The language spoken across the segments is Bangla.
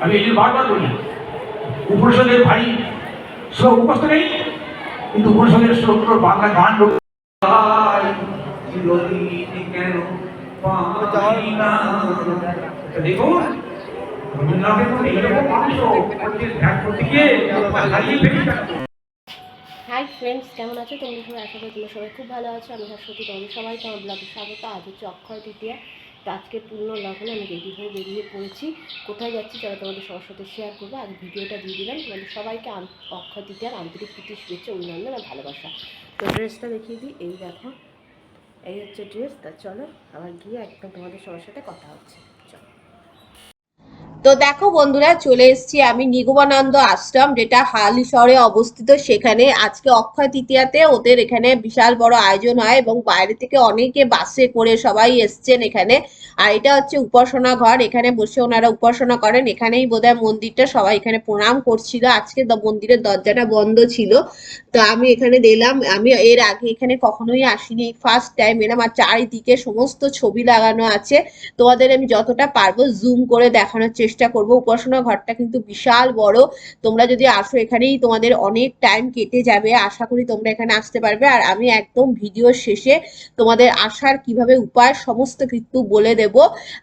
আমি এই বারবার বলি, উপনিষদের ভারী শ্লোক মুখস্থ নেই, কিন্তু উপনিষদের শ্লোকগুলোর বাংলা গান দেখুন হাই ফ্রেন্ডস, কেমন আছো তোমরা সবাই? আশা করি তোমরা সবাই খুব ভালো আছো। আমি সত্যি তোমাদের সবাইকে আমার ব্লগে স্বাগত। আজ হচ্ছে অক্ষয় তৃতীয়া। তো আজকে পূর্ণ লগ্নে আমি রেডি হয়ে বেরিয়ে পড়েছি। কোথায় যাচ্ছি চলো তোমাদের সবার সাথে শেয়ার করবো। আজ ভিডিওটা দিয়ে দিলাম। তোমাদের সবাইকে অক্ষয় তৃতীয়ার আন্তরিক প্রীতি, শুভেচ্ছা, অভিনন্দন আর ভালোবাসা। তো ড্রেসটা দেখিয়ে দিই, এই দেখো, এই হচ্ছে ড্রেস। তা চলো আবার গিয়ে একদম তোমাদের সবার সাথে কথা হচ্ছে। চলো। তো দেখো বন্ধুরা, চলে এসেছি আমি নিগমানন্দ আশ্রম, যেটা হালিশহরে অবস্থিত। সেখানে আজকে অক্ষয় তৃতীয়াতে ওদের এখানে বিশাল বড় আয়োজন হয় এবং বাইরে থেকে অনেকে বাসে করে সবাই এসছেন এখানে। আর এটা হচ্ছে উপাসনা ঘর, এখানে বসে ওনারা উপাসনা করেন। এখানেই বোধহয় মন্দিরটা, সবাই এখানে প্রণাম করছিল। আজকে মন্দিরের দরজাটা বন্ধ ছিল, তো আমি এখানে দিলাম। আমি এর আগে এখানে কখনোই আসিনি, ফার্স্ট টাইম এলাম। আর চারিদিকে সমস্ত ছবি লাগানো আছে, তোমাদের আমি যতটা পারবো জুম করে দেখানোর চেষ্টা করব। উপাসনা ঘরটা কিন্তু বিশাল বড়। তোমরা যদি আসো এখানেই তোমাদের অনেক টাইম কেটে যাবে। আশা করি তোমরা এখানে আসতে পারবে। আর আমি একদম ভিডিও শেষে তোমাদের আসার কিভাবে উপায় সমস্ত কিছু বলে দেব।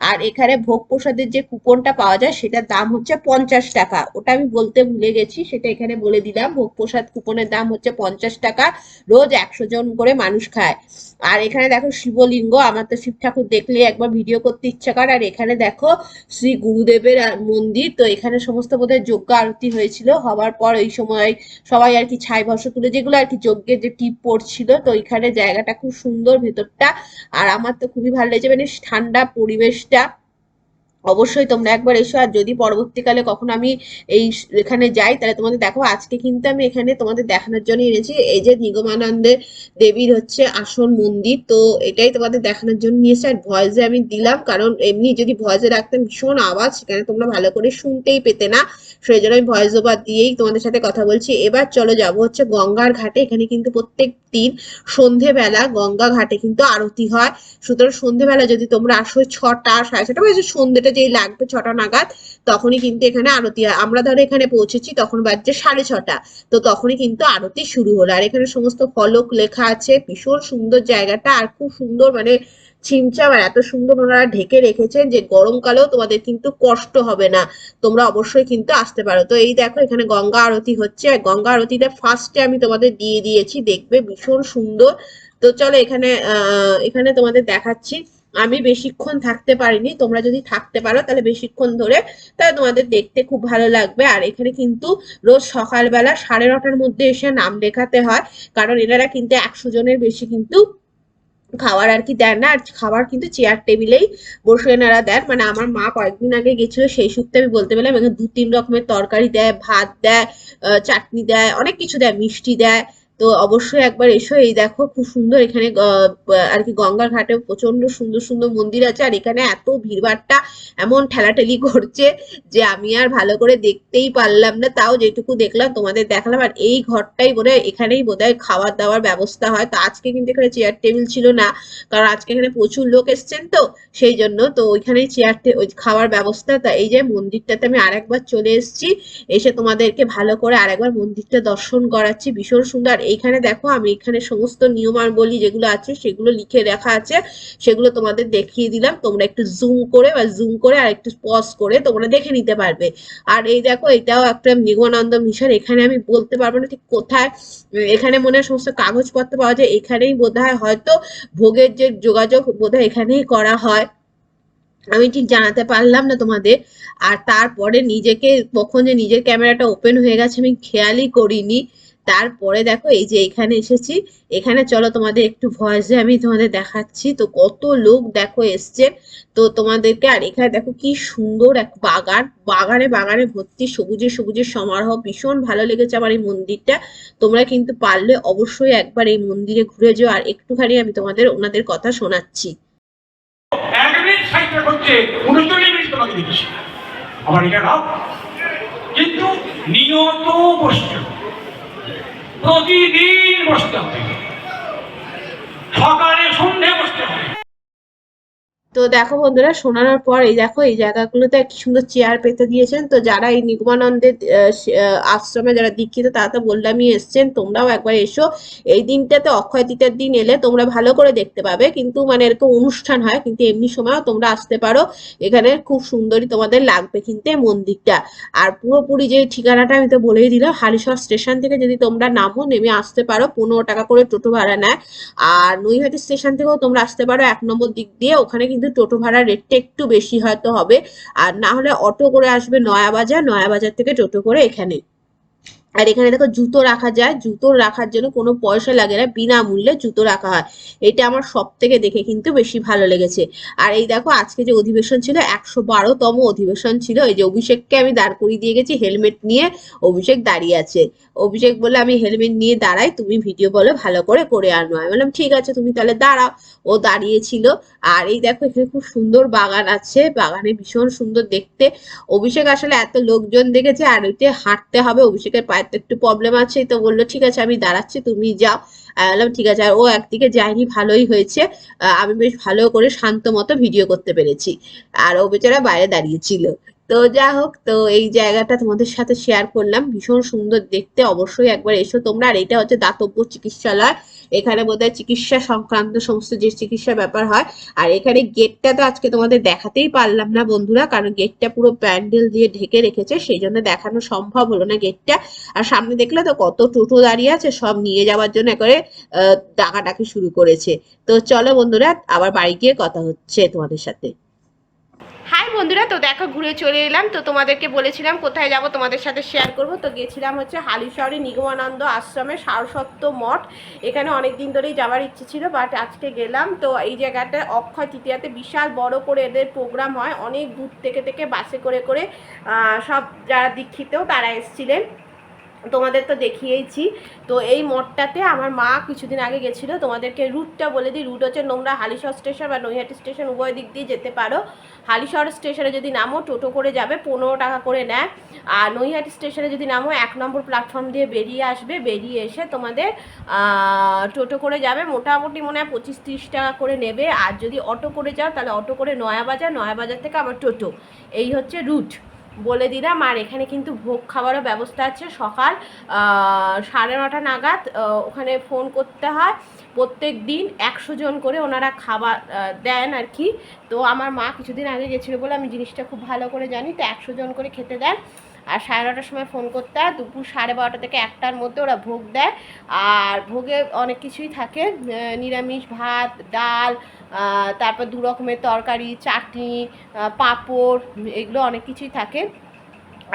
আর এখানে ভোগ প্রসাদের যে কুপনটা পাওয়া যায় সেটার দাম হচ্ছে 50 টাকা। ওটা আমি বলতে ভুলে গেছি, সেটা এখানে বলে দিলাম। ভোগ প্রসাদ কুপনের দাম হচ্ছে 50 টাকা। রোজ 100 জন করে মানুষ খায়। আর এখানে দেখো শিবলিঙ্গ, আমার তো শিব ঠাকুর দেখলে একবার ভিডিও করতে ইচ্ছা করে। আর এখানে দেখো শ্রী গুরুদেবের মন্দির। তো এখানে সমস্ত বোধহয় যজ্ঞ আরতি হয়েছিল, হওয়ার পর এই সময় সবাই আর কি ছাই ভস্ম তুলে, যেগুলো আর কি যজ্ঞের যে টিপ পড়ছিল। তো এখানে জায়গাটা খুব সুন্দর ভেতরটা, আর আমার তো খুবই ভালো লেগেছে, মানে ঠান্ডা পরিবেশটা। অবশ্যই তোমরা একবার এসো। আর যদি পরবর্তীকালে কখনো আমি এখানে যাই তাহলে তোমাদের দেখো। আজকে কিন্তু আমি এখানে তোমাদের দেখানোর জন্য এনেছি, এই যে নিগমানন্দের দেবীর হচ্ছে আসন মন্দির। তো এটাই তোমাদের দেখানোর জন্য নিয়েছি। আর ভয়েসে আমি দিলাম, কারণ এমনি যদি ভয়েসে রাখতাম ভীষণ আওয়াজ, সেখানে তোমরা ভালো করে শুনতেই পেতে না। সেই জন্য আমি ভয়েস ওভার দিয়েই তোমাদের সাথে কথা বলছি। এবার চলো যাবো হচ্ছে গঙ্গার ঘাটে। এখানে কিন্তু প্রত্যেক দিন সন্ধেবেলা গঙ্গা ঘাটে কিন্তু আরতি হয়। সুতরাং সন্ধেবেলা যদি তোমরা আসো 6টা 6:30 বাজে, সন্ধ্যেটা যেই লাগবে 6টা নাগাদ, তখনই কিন্তু এখানে আরতি হয়। আমরা ধরো এখানে পৌঁছেছি তখন বাজছে 6:30, তো তখনই কিন্তু আরতি শুরু হলো। আর এখানে সমস্ত ফলক লেখা আছে, ভীষণ সুন্দর জায়গাটা। আর খুব সুন্দর, মানে ছিমছাম, আর এত সুন্দর ওনারা ঢেকে রেখেছেন যে গরমকালেও তোমাদের কিন্তু কষ্ট হবে না। তোমরা অবশ্যই কিন্তু আসতে পারো। তো এই দেখো এখানে গঙ্গা আরতি হচ্ছে। আর গঙ্গা আরতিটা ফার্স্টে আমি তোমাদের দিয়ে দিয়েছি, দেখবে ভীষণ সুন্দর। তো চলো এখানে তোমাদের দেখাচ্ছি। আমি বেশিক্ষণ থাকতে পারিনি, তোমরা যদি থাকতে পারো তাহলে বেশিক্ষণ ধরে, তাহলে তোমাদের দেখতে খুব ভালো লাগবে। আর এখানে কিন্তু রোজ সকালবেলা 9:30টার মধ্যে এসে নাম লেখাতে হয়, কারণ এনারা কিন্তু 100 জনের বেশি কিন্তু খাবার আর কি দেন না। আর খাবার কিন্তু চেয়ার টেবিলেই বসে এনারা দেন। মানে আমার মা কয়েকদিন আগে গেছিল, সেই সূত্রে আমি বলতে পারলাম। এখানে 2-3 রকমের তরকারি দেয়, ভাত দেয়, চাটনি দেয়, অনেক কিছু দেয়, মিষ্টি দেয়। তো অবশ্যই একবার এসো। এই দেখো খুব সুন্দর এখানে আর কি গঙ্গার ঘাটে প্রচন্ড সুন্দর সুন্দর মন্দির আছে। আর এখানে এত ভিড়ভাট্টা, এমন ঠেলাঠেলি করছে যে আমি আর ভালো করে দেখতেই পারলাম না। তাও যেটুকু দেখলাম তোমাদের দেখালাম। আর এই ঘরটাই বোধহয়, এখানেই বোধহয় খাওয়ার দাওয়ার ব্যবস্থা হয়। তো আজকে কিন্তু এখানে চেয়ার টেবিল ছিল না, কারণ আজকে এখানে প্রচুর লোক এসছেন, তো সেই জন্য তো ওইখানেই ওই খাওয়ার ব্যবস্থা। তা এই যে মন্দিরটাতে আমি আরেকবার চলে এসেছি, এসে তোমাদেরকে ভালো করে আরেকবার মন্দিরটা দর্শন করাচ্ছি। ভীষণ সুন্দর। এইখানে দেখো আমি এখানে সমস্ত নিয়মাবলী যেগুলো আছে সেগুলো লিখে রাখা আছে, সেগুলো তোমাদের দেখিয়ে দিলাম। তোমরা একটু জুম করে আর একটু পজ করে তোমরা দেখে নিতে পারবে। আর এই দেখো এটাও একটা নিগমানন্দ মিশন। এখানে আমি বলতে পারবো না ঠিক কোথায়, এখানে মনে হয় সমস্ত কাগজপত্র পাওয়া যায়। এখানেই বোধহয় হয়তো ভোগের যে যোগাযোগ বোধহয় এখানেই করা হয়, আমি ঠিক জানাতে পারলাম না তোমাদের। আর তারপরে নিজেকে কখন যে নিজের ক্যামেরাটা ওপেন হয়ে গেছে আমি খেয়ালই করিনি। তারপরে দেখো এই যে এখানে এসেছি। এখানে চলো তোমাদের একটু ভয়েসে আমি তোমাদের দেখাচ্ছি। তো কত লোক দেখো এসছে তো তোমাদেরকে। আর এখানে দেখো কি সুন্দর এক বাগান, বাগানে বাগানে ভর্তি সবুজে সবুজের সমারোহ। ভীষণ ভালো লেগেছে আমার এই মন্দিরটা। তোমরা কিন্তু পারলে অবশ্যই একবার এই মন্দিরে ঘুরে যেও। আর একটুখানি আমি তোমাদের ওনাদের কথা শোনাচ্ছি। 1 মিনিট সাইডটা করছে, 39 মিনিট তোমাকে দিচ্ছি। আবার এটা নাও, কিন্তু নিয়ত বসতে হবে, প্রতিদিন বসতে হবে, সকালে সন্ধ্যে বসতে হবে। তো দেখো বন্ধুরা, শোনানোর পর এই দেখো এই জায়গাগুলোতে কি সুন্দর চেয়ার পেতে দিয়েছেন। তো যারা এই নিগমানন্দের আশ্রমে যারা দীক্ষিত তারা তো বললামই এসছেন, তোমরাও একবার এসো। এই দিনটাতে অক্ষয় তৃতীয়ার দিন এলে তোমরা ভালো করে দেখতে পাবে, কিন্তু মানে এরকম অনুষ্ঠান হয়, কিন্তু এমনি সময়ও তোমরা আসতে পারো। এখানে খুব সুন্দরই তোমাদের লাগবে কিন্তু এই মন্দিরটা। আর পুরোপুরি যে ঠিকানাটা আমি তো বলেই দিলাম, হালিশহর স্টেশন থেকে যদি তোমরা নামো, নেমে আসতে পারো, 15 টাকা করে টোটো ভাড়া নেয়। আর নৈহাটি স্টেশন থেকেও তোমরা আসতে পারো 1 নম্বর দিক দিয়ে, ওখানে কিন্তু টোটো ভাড়ার রেটটা একটু বেশি হয়তো হবে। আর না হলে অটো করে আসবে নয়াবাজার, নয়াবাজার থেকে টোটো করে এখানে। আর এখানে দেখো জুতো রাখা যায়, জুতো রাখার জন্য কোনো পয়সা লাগে না, বিনামূল্যে জুতো রাখা হয়। এটা আমার সব থেকে দেখে কিন্তু বেশি ভালো লেগেছে। আর এই দেখো আজকে যে অধিবেশন ছিল, 112তম অধিবেশন ছিল। এই যে অভিষেককে আমি দাঁড় করিয়ে দিয়ে গেছি হেলমেট নিয়ে, অভিষেক দাঁড়িয়ে আছে। অভিষেক বলে আমি হেলমেট নিয়ে দাঁড়াই, তুমি ভিডিও বলে ভালো করে করে আনো। আমি বললাম ঠিক আছে, তুমি তাহলে দাঁড়াও। ও দাঁড়িয়েছিল। আর এই দেখো এখানে খুব সুন্দর বাগান আছে, বাগানে ভীষণ সুন্দর দেখতে। অভিষেক আসলে এত লোকজন দেখেছে, আর ওইতে হাঁটতে হবে, অভিষেকের পায়ের তো একটু প্রবলেম আছে, তো বললো ঠিক আছে আমি দাঁড়াচ্ছি, তুমি যাও। আমি বললাম ঠিক আছে। আর ও একদিকে যায়নি, ভালোই হয়েছে। আমি বেশ ভালো করে শান্ত মতো ভিডিও করতে পেরেছি। আর ও বেচারা বাইরে দাঁড়িয়েছিল। তো যা হোক, তো এই জায়গাটা তোমাদের সাথে শেয়ার করলাম, ভীষণ সুন্দর দেখতে, অবশ্যই একবার এসো তোমরা। আর এটা হচ্ছে দাতব্য চিকিৎসালয়। এখানে বোধহয় চিকিৎসা সংক্রান্ত সমস্ত যে চিকিৎসা ব্যাপার হয়। আর এখানে গেটটা তো আজকে তোমাদের দেখাতেই পারলাম না বন্ধুরা, কারণ গেটটা পুরো প্যান্ডেল দিয়ে ঢেকে রেখেছে, সেই জন্য দেখানো সম্ভব হলো না গেটটা। আর সামনে দেখলে তো কত টোটো দাঁড়িয়ে আছে, সব নিয়ে যাওয়ার জন্য একবারে ডাকাডাকি শুরু করেছে। তো চলো বন্ধুরা, আবার বাড়ি গিয়ে কথা হচ্ছে তোমাদের সাথে। হাই বন্ধুরা, তো দেখো ঘুরে চলে এলাম। তো তোমাদেরকে বলেছিলাম কোথায় যাব তোমাদের সাথে শেয়ার করব। তো গেছিলাম হচ্ছে হালিশহরে নিগমানন্দ আশ্রমে সারস্বত মঠ। এখানে অনেক দিন ধরেই যাওয়ার ইচ্ছে ছিল, বাট আজকে গেলাম। তো এই জায়গাটা অক্ষয় তৃতীয়াতে বিশাল বড় করে এদের প্রোগ্রাম হয়, অনেক দূর থেকে থেকে বাসে করে করে সব যারা দীক্ষিত তারা এসেছিলেন, তোমাদের তো দেখিয়েছি। তো এই মঠটাতে আমার মা কিছুদিন আগে গেছিলো। তোমাদেরকে রুটটা বলে দিই, রুট হচ্ছে নোংরা হালিশহর স্টেশন বা নৈহাটি স্টেশন উভয় দিক দিয়ে যেতে পারো। হালিশহর স্টেশনে যদি নামো টোটো করে যাবে, 15 টাকা করে নেয়। আর নৈহাটি স্টেশনে যদি নামো 1 নম্বর প্ল্যাটফর্ম দিয়ে বেরিয়ে আসবে, বেরিয়ে এসে তোমাদের টোটো করে যাবে, মোটামুটি মনে হয় 25-30 টাকা করে নেবে। আর যদি অটো করে যাও তাহলে অটো করে নয়াবাজার, নয়াবাজার থেকে আবার টোটো। এই হচ্ছে রুট বলে দিলাম। আর এখানে কিন্তু ভোগ খাবারও ব্যবস্থা আছে, সকাল 9:30 নাগাদ ওখানে ফোন করতে হয়। প্রত্যেক দিন 100 জন করে ওনারা খাবার দেন আর কি। তো আমার মা কিছুদিন আগে গেছিলো বলে আমি জিনিসটা খুব ভালো করে জানি। তো 100 জন করে খেতে দেন। আর 9:30টার সময় ফোন করতে হয়, দুপুর 12:30 থেকে 1টার মধ্যে ওরা ভোগ দেয়। আর ভোগে অনেক কিছুই থাকে, নিরামিষ ভাত, ডাল, তারপর 2 রকমের তরকারি, চাটনি, পাঁপড়, এগুলো অনেক কিছুই থাকে।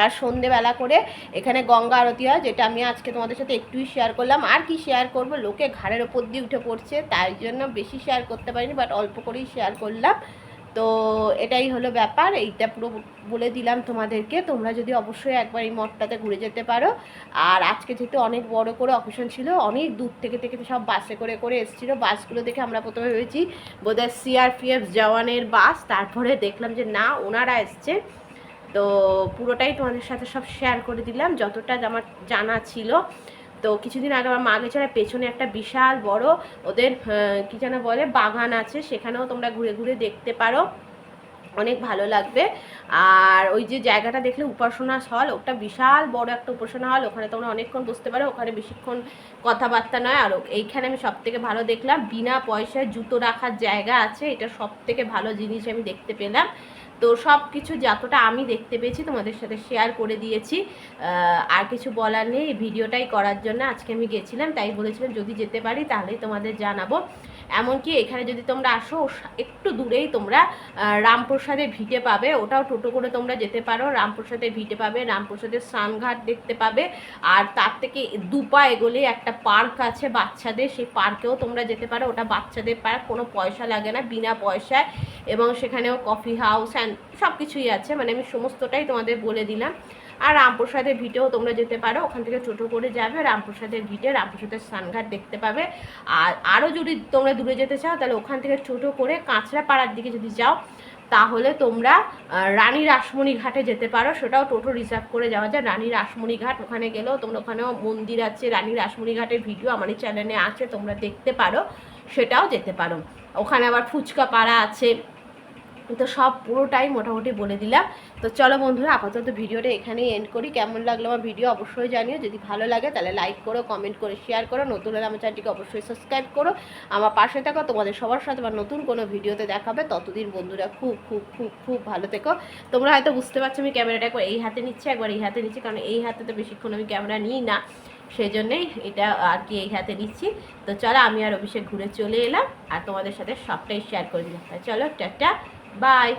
আর সন্ধেবেলা করে এখানে গঙ্গা আরতি হয়, যেটা আমি আজকে তোমাদের সাথে একটুই শেয়ার করলাম। আর কি শেয়ার করব, লোকে ঘাড়ের ওপর দিয়ে উঠে পড়ছে, তাই জন্য বেশি শেয়ার করতে পারিনি, বাট অল্প করেই শেয়ার করলাম। তো এটাই হলো ব্যাপার, এইটা পুরো বলে দিলাম তোমাদেরকে। তোমরা যদি অবশ্যই একবার এই মঠটাতে ঘুরে যেতে পারো। আর আজকে যেহেতু অনেক বড় করে অকেশন ছিল, অনেক দূর থেকে থেকে সব বাসে করে করে এসেছিলো। বাসগুলো দেখে আমরা প্রথমে ভেবেছি বোধহয় সিআরপিএফ জওয়ানের বাস, তারপরে দেখলাম যে না, ওনারা এসছে। তো পুরোটাই তোমাদের সাথে সব শেয়ার করে দিলাম যতটা আমার জানা ছিল। তো কিছুদিন আগে আমার মা গেছে, পেছনে একটা বিশাল বড় ওদের কী যেন বলে বাগান আছে, সেখানেও তোমরা ঘুরে ঘুরে দেখতে পারো, অনেক ভালো লাগবে। আর ওই যে জায়গাটা দেখলে উপাসনা হল, ওটা বিশাল বড় একটা উপাসনা হল, ওখানে তোমরা অনেকক্ষণ বসতে পারো, ওখানে বেশিক্ষণ কথাবার্তা নয়। আর এইখানে আমি সব থেকে ভালো দেখলাম বিনা পয়সায় জুতো রাখার জায়গা আছে, এটা সব থেকে ভালো জিনিস আমি দেখতে পেলাম। তো সব কিছু যতটা আমি দেখতে পেয়েছি তোমাদের সাথে শেয়ার করে দিয়েছি। আর কিছু বলার নেই, ভিডিওটাই করার জন্য আজকে আমি গেছিলাম, তাই বলেছিলাম যদি যেতে পারি তাহলেই তোমাদের জানাবো। এমনকি এখানে যদি তোমরা আসো, একটু দূরেই তোমরা রামপ্রসাদের ভিটে পাবে, ওটাও টোটো করে তোমরা যেতে পারো। রামপ্রসাদের ভিটে পাবে, রামপ্রসাদের স্নানঘাট দেখতে পাবে। আর তার থেকে 2 পা এগোলে একটা পার্ক আছে বাচ্চাদের, সেই পার্কেও তোমরা যেতে পারো, ওটা বাচ্চাদের পার্ক, কোনো পয়সা লাগে না, বিনা পয়সায়। এবং সেখানেও কফি হাউস অ্যান্ড সব কিছুই আছে, মানে আমি সমস্তটাই তোমাদের বলে দিলাম। আর রামপ্রসাদের ভিটেও তোমরা যেতে পারো, ওখান থেকে টোটো করে যাবে রামপ্রসাদের ভিটে, রামপ্রসাদের স্নানঘাট দেখতে পাবে। আর আরও যদি তোমরা দূরে যেতে চাও তাহলে ওখান থেকে টোটো করে কাঁচরাপাড়ার দিকে যদি যাও, তাহলে তোমরা রানী রাসমণি ঘাটে যেতে পারো। সেটাও টোটো রিজার্ভ করে যাওয়া যায়। রানী রাসমণি ঘাট, ওখানে গেলেও তোমরা, ওখানেও মন্দির আছে। রানী রাসমণি ঘাটের ভিডিও আমার এই চ্যানেলে আছে, তোমরা দেখতে পারো, সেটাও যেতে পারো। ওখানে আবার ফুচকা পাড়া আছে। তো সব পুরোটাই মোটামুটি বলে দিলাম। তো চলো বন্ধুরা, আপাতত ভিডিওটা এখানেই এন্ড করি। কেমন লাগলো আমার ভিডিও অবশ্যই জানিও। যদি ভালো লাগে তাহলে লাইক করো, কমেন্ট করে শেয়ার করো। নতুন হলে আমার চ্যানেলটিকে অবশ্যই সাবস্ক্রাইব করো। আমার পাশে থাকো। তোমাদের সবার সাথে আবার নতুন কোনো ভিডিওতে দেখাবে। ততদিন বন্ধুরা খুব খুব খুব খুব ভালো থেকো। তোমরা হয়তো বুঝতে পারছো আমি ক্যামেরাটা একবার এই হাতে নিচ্ছি, একবার এই হাতে নিচ্ছি, কারণ এই হাতে তো বেশিক্ষণ আমি ক্যামেরা নিই না, সেই জন্যেই এটা আর কি এই হাতে নিচ্ছি। তো চলো, আমি আর অভিষেক ঘুরে চলে এলাম আর তোমাদের সাথে সবটাই শেয়ার করে দিলাম। চলো টাটা, বাই।